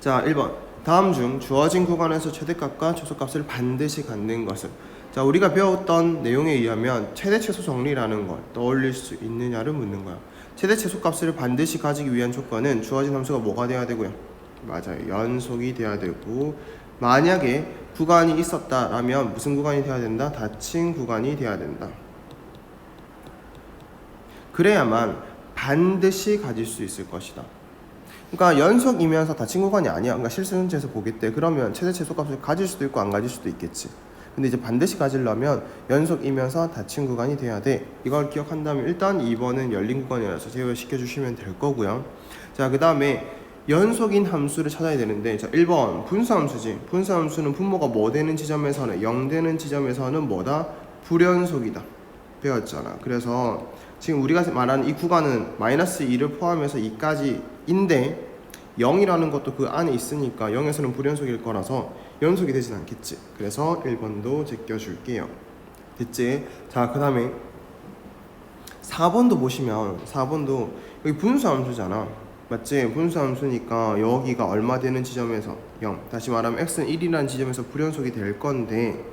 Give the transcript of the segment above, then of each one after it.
자, 1번. 다음 중 주어진 구간에서 최대값과 최소값을 반드시 갖는 것은. 자, 우리가 배웠던 내용에 의하면 최대 최소 정리라는 걸 떠올릴 수 있느냐를 묻는 거야. 최대 최소값을 반드시 가지기 위한 조건은 주어진 함수가 뭐가 돼야 되고요? 맞아요. 연속이 돼야 되고, 만약에 구간이 있었다라면 무슨 구간이 돼야 된다? 닫힌 구간이 돼야 된다. 그래야만 반드시 가질 수 있을 것이다. 그러니까 연속이면서 닫힌 구간이 아니야. 그러니까 실수문제에서 보겠대. 그러면 최대 최소값을 가질 수도 있고 안 가질 수도 있겠지. 근데 이제 반드시 가지려면 연속이면서 닫힌 구간이 돼야 돼. 이걸 기억한다면 일단 2번은 열린 구간이라서 제외시켜 주시면 될 거고요. 자, 그 다음에 연속인 함수를 찾아야 되는데, 자, 1번 분수함수지. 분수함수는 분모가 뭐 되는 지점에서는 0 되는 지점에서는 뭐다? 불연속이다. 배웠잖아. 그래서 지금 우리가 말하는 이 구간은 마이너스 2를 포함해서 2까지인데 0이라는 것도 그 안에 있으니까 0에서는 불연속일 거라서 연속이 되진 않겠지. 그래서 1번도 제껴줄게요. 됐지? 자, 그 다음에 4번도 보시면 4번도 여기 분수함수잖아. 맞지? 분수함수니까 여기가 얼마 되는 지점에서 0, 다시 말하면 x는 1이라는 지점에서 불연속이 될 건데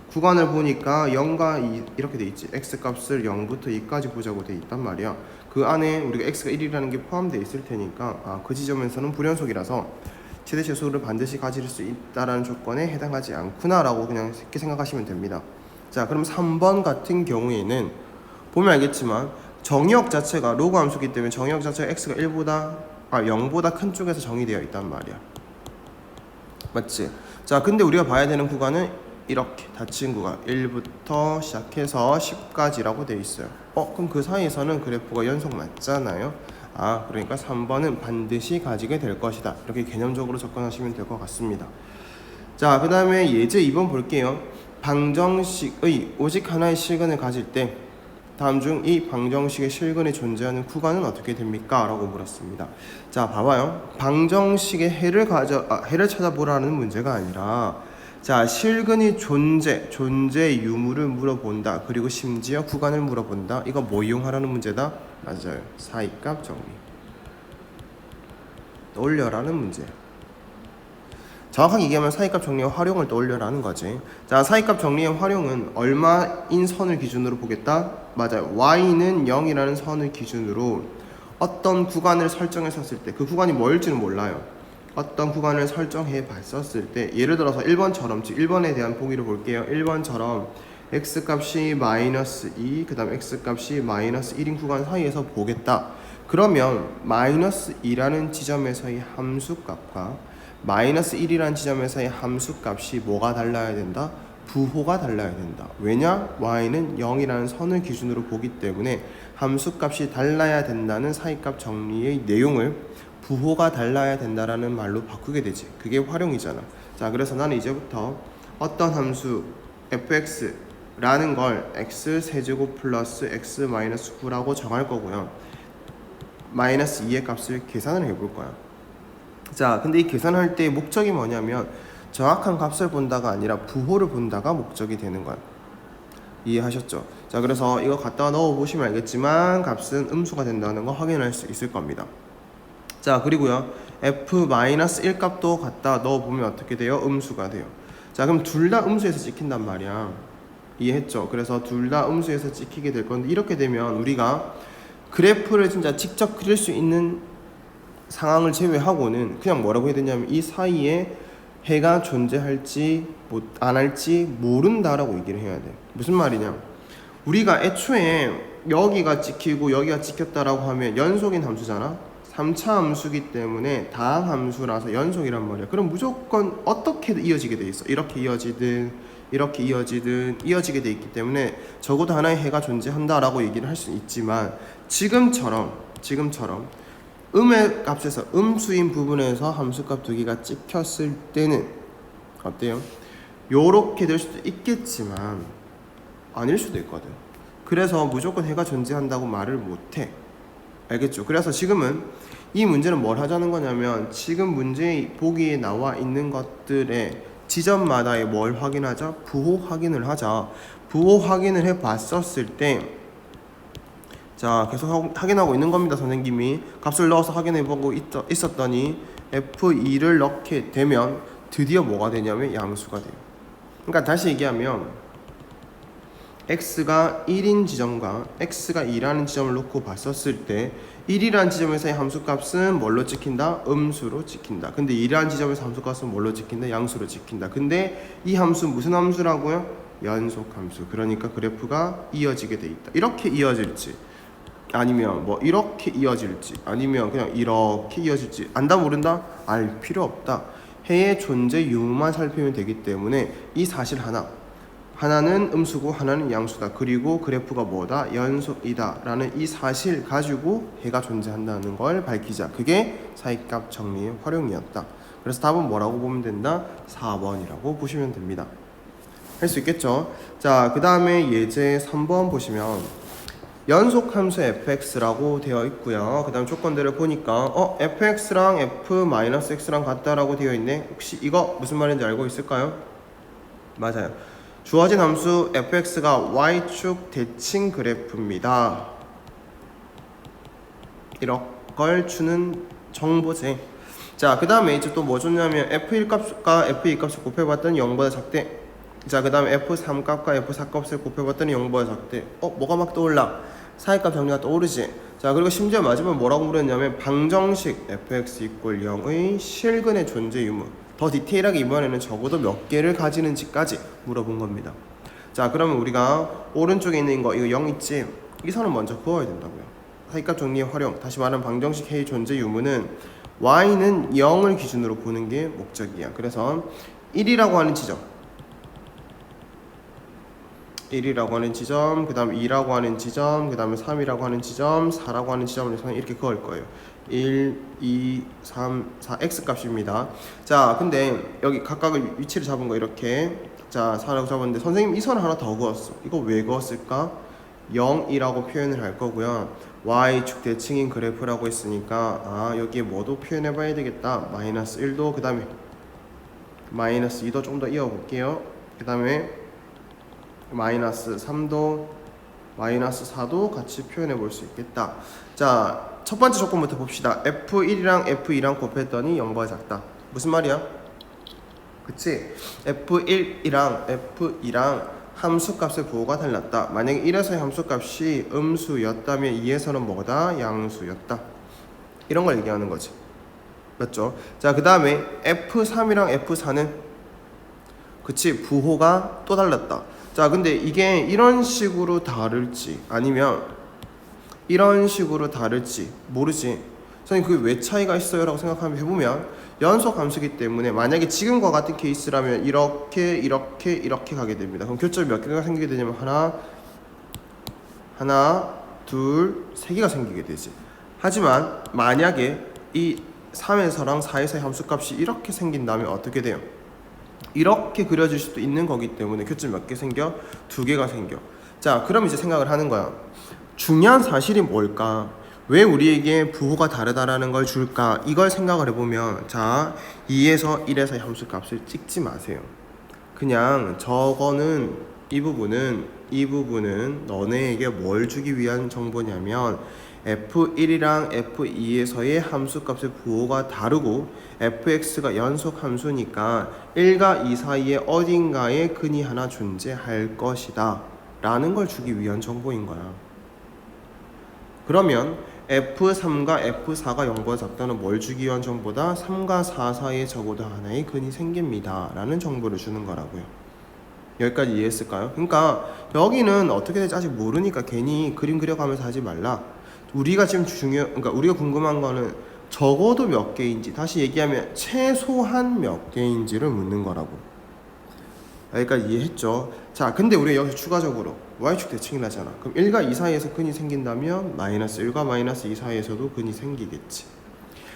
구간을 보니까 0과 2 이렇게 돼 있지. x 값을 0부터 2까지 보자고 돼 있단 말이야. 그 안에 우리가 x가 1이라는 게 포함되어 있을 테니까 그 지점에서는 불연속이라서 최대 최소를 반드시 가질 수 있다라는 조건에 해당하지 않구나 라고 그냥 쉽게 생각하시면 됩니다. 자, 그럼 3번 같은 경우에는 보면 알겠지만 정의역 자체가 로그 함수기 때문에 정의역 자체가 x가 0보다 큰 쪽에서 정의되어 있단 말이야. 맞지? 자, 근데 우리가 봐야 되는 구간은 이렇게 닫힌 구간 1부터 시작해서 10까지라고 되어 있어요. 그럼 그 사이에서는 그래프가 연속 맞잖아요. 그러니까 3번은 반드시 가지게 될 것이다. 이렇게 개념적으로 접근하시면 될 것 같습니다. 자, 그 다음에 예제 2번 볼게요. 방정식의 오직 하나의 실근을 가질 때 다음 중 이 방정식의 실근이 존재하는 구간은 어떻게 됩니까? 라고 물었습니다. 자, 봐봐요. 방정식의 해를 찾아보라는 문제가 아니라, 자, 실근이 존재 유무를 물어본다. 그리고 심지어 구간을 물어본다. 이거 뭐 이용하라는 문제다? 맞아요. 사이값 정리. 떠올려라는 문제. 정확하게 얘기하면 사이값 정리의 활용을 떠올려라는 거지. 자, 사이값 정리의 활용은 얼마인 선을 기준으로 보겠다? 맞아요. y는 0이라는 선을 기준으로 어떤 구간을 설정했었을 때, 그 구간이 뭐일지는 몰라요. 어떤 구간을 설정해 봤었을 때, 예를 들어서 1번처럼, 즉 1번에 대한 보기를 볼게요. 1번처럼 x값이 마이너스 2, 그 다음 x값이 마이너스 1인 구간 사이에서 보겠다. 그러면 마이너스 2라는 지점에서의 함수값과 마이너스 1이라는 지점에서의 함수값이 뭐가 달라야 된다? 부호가 달라야 된다. 왜냐? y는 0이라는 선을 기준으로 보기 때문에 함수값이 달라야 된다는 사이값 정리의 내용을 부호가 달라야 된다라는 말로 바꾸게 되지. 그게 활용이잖아. 자, 그래서 나는 이제부터 어떤 함수 fx라는 걸 x 세제곱 플러스 x 마이너스 9라고 정할 거고요. 마이너스 2의 값을 계산을 해볼 거야. 자, 근데 이 계산할 때의 목적이 뭐냐면 정확한 값을 본다가 아니라 부호를 본다가 목적이 되는 거야. 이해하셨죠? 자, 그래서 이거 갖다가 넣어보시면 알겠지만 값은 음수가 된다는 거 확인할 수 있을 겁니다. 자, 그리고요, f-1 값도 갖다 넣어보면 어떻게 돼요? 음수가 돼요. 자, 그럼 둘 다 음수에서 찍힌단 말이야. 이해했죠? 그래서 둘 다 음수에서 찍히게 될 건데, 이렇게 되면 우리가 그래프를 진짜 직접 그릴 수 있는 상황을 제외하고는 그냥 뭐라고 해야 되냐면 이 사이에 해가 존재할지 안 할지 모른다라고 얘기를 해야 돼. 무슨 말이냐? 우리가 애초에 여기가 찍히고 여기가 찍혔다라고 하면 연속인 함수잖아. 3차 함수기 때문에 다항 함수라서 연속이란 말이야. 그럼 무조건 어떻게든 이어지게 돼 있어. 이렇게 이어지든 이렇게 이어지든 이어지게 돼 있기 때문에 적어도 하나의 해가 존재한다라고 얘기를 할 수 있지만 지금처럼 음의 값에서 음수인 부분에서 함수값 두 개가 찍혔을 때는 어때요? 요렇게 될 수도 있겠지만 아닐 수도 있거든. 그래서 무조건 해가 존재한다고 말을 못해. 알겠죠? 그래서 지금은 이 문제는 뭘 하자는 거냐면 지금 문제 보기에 나와 있는 것들의 지점마다의 뭘 확인하자? 부호 확인을 하자. 부호 확인을 해 봤었을 때, 자, 계속 확인하고 있는 겁니다. 선생님이 값을 넣어서 확인해 보고 있었더니 f2를 넣게 되면 드디어 뭐가 되냐면 양수가 돼요. 그러니까 다시 얘기하면 x가 1인 지점과 x가 2라는 지점을 놓고 봤었을 때 1이라는 지점에서의 함수값은 뭘로 찍힌다? 음수로 찍힌다. 근데 2라는 지점에서 함수값은 뭘로 찍힌다? 양수로 찍힌다. 근데 이 함수는 무슨 함수라고요? 연속함수. 그러니까 그래프가 이어지게 돼 있다. 이렇게 이어질지 아니면 뭐 이렇게 이어질지 아니면 그냥 이렇게 이어질지 안다 모른다? 알 필요 없다. 해의 존재 유무만 살피면 되기 때문에 이 사실 하나는 음수고 하나는 양수다. 그리고 그래프가 뭐다? 연속이다 라는 이 사실 가지고 해가 존재한다는 걸 밝히자. 그게 사이값 정리의 활용이었다. 그래서 답은 뭐라고 보면 된다? 4번이라고 보시면 됩니다. 할 수 있겠죠? 자, 그 다음에 예제 3번 보시면 연속함수 fx라고 되어 있고요. 그 다음 조건들을 보니까 fx랑 f-x랑 같다라고 되어 있네. 혹시 이거 무슨 말인지 알고 있을까요? 맞아요. 주어진 함수 fx가 y축 대칭 그래프입니다. 이런 걸 주는 정보지. 자, 그 다음에 이제 또 뭐 줬냐면 f1 값과 f2 값을 곱해봤더니 0보다 작대. 자, 그 다음에 f3 값과 f4 값을 곱해봤더니 0보다 작대. 뭐가 막 떠올라? 사이값 정리가 떠오르지. 자, 그리고 심지어 마지막에 뭐라고 물었냐면 방정식 fx = 0의 실근의 존재 유무. 더 디테일하게 이번에는 적어도 몇 개를 가지는지까지 물어본 겁니다. 자, 그러면 우리가 오른쪽에 있는 이거 0 있지? 이 선은 먼저 그어야 된다고요. 사이값 정리의 활용. 다시 말하면 방정식 해의 존재 유무는 y는 0을 기준으로 보는 게 목적이야. 그래서 1이라고 하는 지점, 1이라고 하는 지점, 그 다음 2라고 하는 지점, 그 다음에 3이라고 하는 지점, 4라고 하는 지점을 이렇게 그을 거예요. 1, 2, 3, 4 x값입니다. 자, 근데 여기 각각의 위치를 잡은 거 이렇게 자 4라고 잡았는데 선생님 이 선을 하나 더 그었어. 이거 왜 그었을까? 0이라고 표현을 할 거고요. y축 대칭인 그래프라고 했으니까 여기에 뭐도 표현해 봐야 되겠다. 마이너스 1도 그 다음에 마이너스 2도 좀 더 이어볼게요. 그 다음에 마이너스 3도 마이너스 4도 같이 표현해 볼 수 있겠다. 자, 첫 번째 조건부터 봅시다. f1이랑 f2랑 곱했더니 0보다 작다. 무슨 말이야? 그치? f1이랑 f2랑 함수값의 부호가 달랐다. 만약에 1에서의 함수값이 음수였다면 2에서는 뭐다? 양수였다. 이런 걸 얘기하는 거지. 맞죠? 자, 그 다음에 f3이랑 f4는 그치? 부호가 또 달랐다. 자, 근데 이게 이런 식으로 다를지 아니면 이런 식으로 다를지 모르지. 선생님 그게 왜 차이가 있어요? 라고 생각하면 해보면 연속 함수기 때문에 만약에 지금과 같은 케이스라면 이렇게 가게 됩니다. 그럼 교점이 몇 개가 생기게 되냐면 하나, 둘, 세 개가 생기게 되지. 하지만 만약에 이 3에서랑 4에서의 함수값이 이렇게 생긴다면 어떻게 돼요? 이렇게 그려질 수도 있는 거기 때문에 교점 몇 개 생겨? 2개가 생겨. 자, 그럼 이제 생각을 하는 거야. 중요한 사실이 뭘까? 왜 우리에게 부호가 다르다라는 걸 줄까? 이걸 생각을 해보면 자, 2에서 1에서의 함수값을 찍지 마세요. 그냥 저거는 이 부분은 너네에게 뭘 주기 위한 정보냐면 f1이랑 f2에서의 함수값의 부호가 다르고 fx가 연속 함수니까 1과 2 사이에 어딘가에 근이 하나 존재할 것이다 라는 걸 주기 위한 정보인 거야. 그러면 f3과 f4가 0보다 작다는 뭘 주기 위한 정보다? 3과 4 사이에 적어도 하나의 근이 생깁니다 라는 정보를 주는 거라고요. 여기까지 이해했을까요? 그러니까 여기는 어떻게 될지 아직 모르니까 괜히 그림 그려가면서 하지 말라. 우리가 지금 그러니까 우리가 궁금한 거는 적어도 몇 개인지, 다시 얘기하면 최소한 몇 개인지를 묻는 거라고. 여기까지 이해했죠? 자, 근데 우리가 여기서 추가적으로 y축 대칭을 하잖아. 그럼 1과 2 사이에서 근이 생긴다면 마이너스 1과 마이너스 2 사이에서도 근이 생기겠지.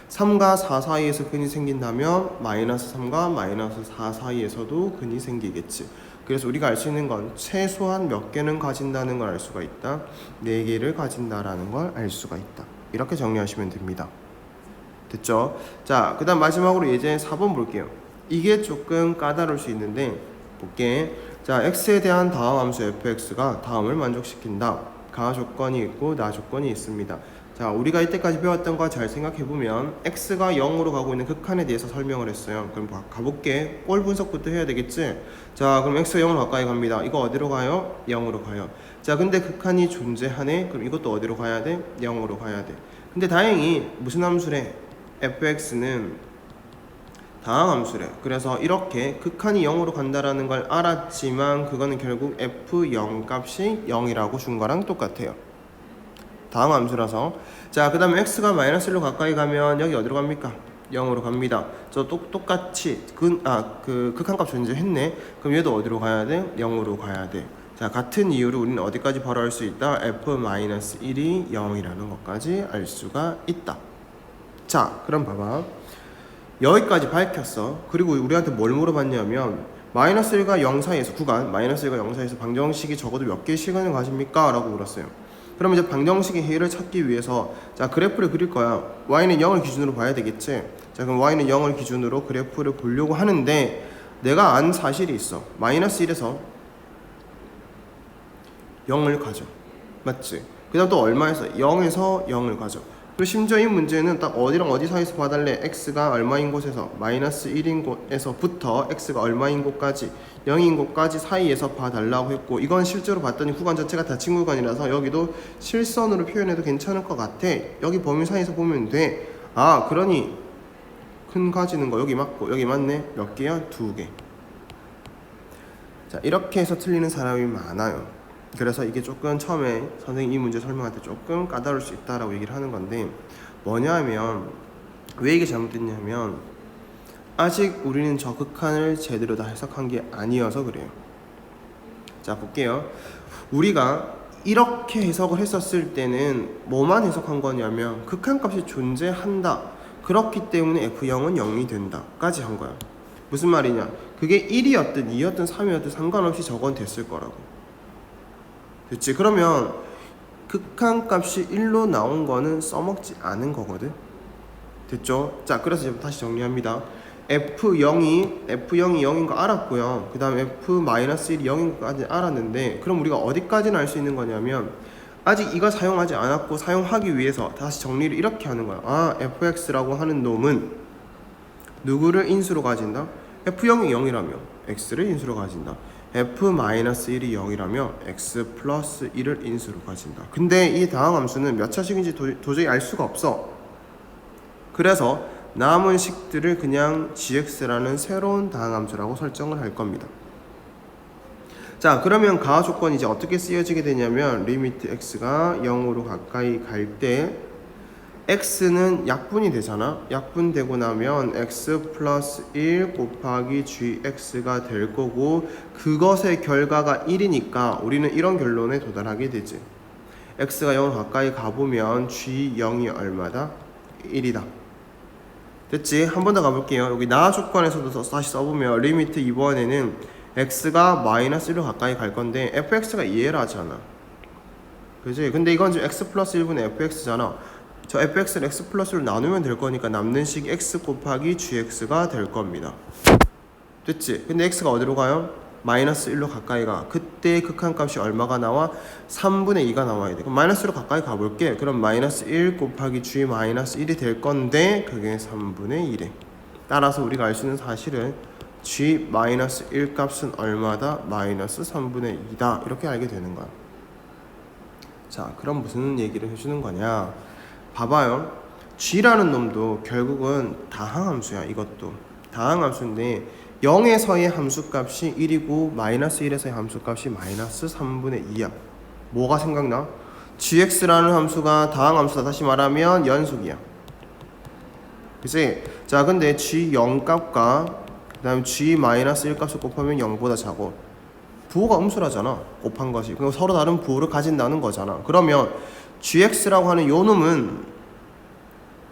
3과 4 사이에서 근이 생긴다면 마이너스 3과 마이너스 4 사이에서도 근이 생기겠지. 그래서 우리가 알 수 있는 건 최소한 몇 개는 가진다는 걸 알 수가 있다. 4개를 가진다라는 걸 알 수가 있다. 이렇게 정리하시면 됩니다. 됐죠? 자, 그 다음 마지막으로 예제 4번 볼게요. 이게 조금 까다로울 수 있는데 볼게. 자, x에 대한 다음 함수 fx가 다음을 만족시킨다. 가 조건이 있고 나 조건이 있습니다. 자, 우리가 이때까지 배웠던 거 잘 생각해보면 x가 0으로 가고 있는 극한에 대해서 설명을 했어요. 그럼 가볼게. 꼴 분석부터 해야 되겠지? 자, 그럼 x가 0으로 가까이 갑니다. 이거 어디로 가요? 0으로 가요. 자, 근데 극한이 존재하네? 그럼 이것도 어디로 가야 돼? 0으로 가야 돼. 근데 다행히 무슨 함수래? fx는 다항함수래. 그래서 이렇게 극한이 0으로 간다라는 걸 알았지만 그거는 결국 f0 값이 0이라고 준 거랑 똑같아요. 다항함수라서. 자, 그 다음에 x가 마이너스 1로 가까이 가면 여기 어디로 갑니까? 0으로 갑니다. 저 똑같이 극한값 존재했네. 그럼 얘도 어디로 가야 돼? 0으로 가야 돼. 자, 같은 이유로 우리는 어디까지 바로 알 수 있다? f-1이 0이라는 것까지 알 수가 있다. 자, 그럼 봐봐. 여기까지 밝혔어. 그리고 우리한테 뭘 물어봤냐면 마이너스 1과 0 사이에서 구간 마이너스 1과 0 사이에서 방정식이 적어도 몇 개의 시간을 가집니까? 라고 물었어요. 그럼 이제 방정식의 해를 찾기 위해서 자, 그래프를 그릴 거야. y는 0을 기준으로 봐야 되겠지. 자, 그럼 y는 0을 기준으로 그래프를 보려고 하는데 내가 안 사실이 있어. 마이너스 1에서 0을 가져. 맞지? 그 다음 또 얼마에서? 0에서 0을 가져. 그리고 심지어 이 문제는 딱 어디랑 어디 사이에서 봐달래? x가 얼마인 곳에서 마이너스 1인 곳에서부터 x가 얼마인 곳까지 0인 곳까지 사이에서 봐달라고 했고, 이건 실제로 봤더니 구간 자체가 닫힌 구간이라서 여기도 실선으로 표현해도 괜찮을 것 같아. 여기 범위 사이에서 보면 돼. 아, 그러니 큰 가지는 거 여기 맞고 여기 맞네. 몇 개야? 2개. 자, 이렇게 해서 틀리는 사람이 많아요. 그래서 이게 조금 처음에 선생님 이 문제 설명할 때 조금 까다로울 수 있다라고 얘기를 하는 건데, 뭐냐면 왜 이게 잘못됐냐면 아직 우리는 저 극한을 제대로 다 해석한 게 아니어서 그래요. 자, 볼게요. 우리가 이렇게 해석을 했었을 때는 뭐만 해석한 거냐면 극한값이 존재한다, 그렇기 때문에 f0은 0이 된다 까지 한 거야. 무슨 말이냐, 그게 1이었든 2였든 3이었든 상관없이 저건 됐을 거라고. 됐지? 그러면 극한값이 1로 나온 거는 써먹지 않은 거거든. 됐죠? 자, 그래서 이제 다시 정리합니다. f0이 0인 거 알았고요. 그 다음 f-1이 0인 거까지 알았는데, 그럼 우리가 어디까지는 알 수 있는 거냐면 아직 이거 사용하지 않았고 사용하기 위해서 다시 정리를 이렇게 하는 거야. 아, fx라고 하는 놈은 누구를 인수로 가진다? f0이 0이라며 x를 인수로 가진다. f-1이 0이라며 x 플러스 1을 인수로 가진다. 근데 이 다항함수는 몇 차식인지 도저히 알 수가 없어. 그래서 남은 식들을 그냥 gx라는 새로운 다항함수라고 설정을 할 겁니다. 자, 그러면 가하 조건이 이제 어떻게 쓰여지게 되냐면 리미트 x가 0으로 가까이 갈 때 x는 약분이 되잖아. 약분되고 나면 x 플러스 1 곱하기 gx가 될 거고, 그것의 결과가 1이니까 우리는 이런 결론에 도달하게 되지. x가 0 가까이 가보면 g0이 얼마다? 1이다. 됐지? 한 번 더 가볼게요. 여기 나 조건에서도 다시 써보면 리미트 이번에는 x가 마이너스 1로 가까이 갈 건데 fx가 이해를 하잖아. 그지? 근데 이건 지금 x 플러스 1분의 fx잖아. 저 fx를 x 플러스로 나누면 될 거니까 남는 식 x 곱하기 gx가 될 겁니다. 됐지? 근데 x가 어디로 가요? 마이너스 1로 가까이 가. 그때 극한값이 얼마가 나와? 3분의 2가 나와야 돼. 그럼 마이너스로 가까이 가볼게. 그럼 마이너스 1 곱하기 g 마이너스 1이 될 건데 그게 3분의 1에. 따라서 우리가 알 수 있는 사실은 g 마이너스 1 값은 얼마다? 마이너스 3분의 2다. 이렇게 알게 되는 거야. 자, 그럼 무슨 얘기를 해주는 거냐? 봐봐요. g라는 놈도 결국은 다항함수야. 이것도 다항함수인데 0에서의 함수값이 1이고 마이너스 1에서의 함수값이 마이너스 3분의 2야. 뭐가 생각나? gx라는 함수가 다항함수다. 다시 말하면 연속이야. 그치? 자, 근데 g0 값과 그 다음에 g-1 값을 곱하면 0보다 작고, 부호가 음수라잖아. 곱한 것이. 그리고 서로 다른 부호를 가진다는 거잖아. 그러면 gx라고 하는 요 놈은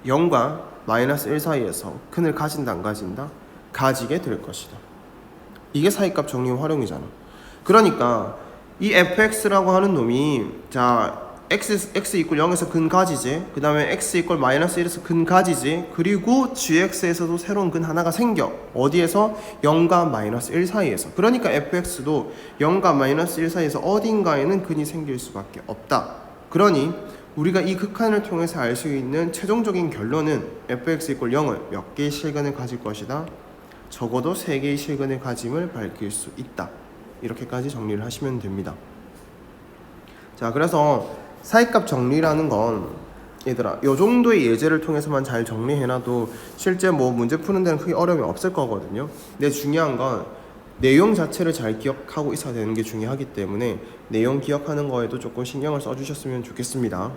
0과 마이너스 1 사이에서 근을 가진다 안 가진다? 가지게 될 것이다. 이게 사이값 정리 활용이잖아. 그러니까 이 fx라고 하는 놈이 자 x 이퀄 0에서 근 가지지, 그 다음에 x 이퀄 마이너스 1에서 근 가지지, 그리고 gx에서도 새로운 근 하나가 생겨. 어디에서? 0과 마이너스 1 사이에서. 그러니까 fx도 0과 마이너스 1 사이에서 어딘가에는 근이 생길 수밖에 없다. 그러니 우리가 이 극한을 통해서 알 수 있는 최종적인 결론은 fx = 0을 몇 개의 실근을 가질 것이다. 적어도 3개의 실근을 가짐을 밝힐 수 있다. 이렇게까지 정리를 하시면 됩니다. 자, 그래서 사이값 정리라는 건 얘들아, 요 정도의 예제를 통해서만 잘 정리해놔도 실제 뭐 문제 푸는 데는 크게 어려움이 없을 거거든요. 근데 중요한 건 내용 자체를 잘 기억하고 있어야 되는 게 중요하기 때문에 내용 기억하는 거에도 조금 신경을 써주셨으면 좋겠습니다.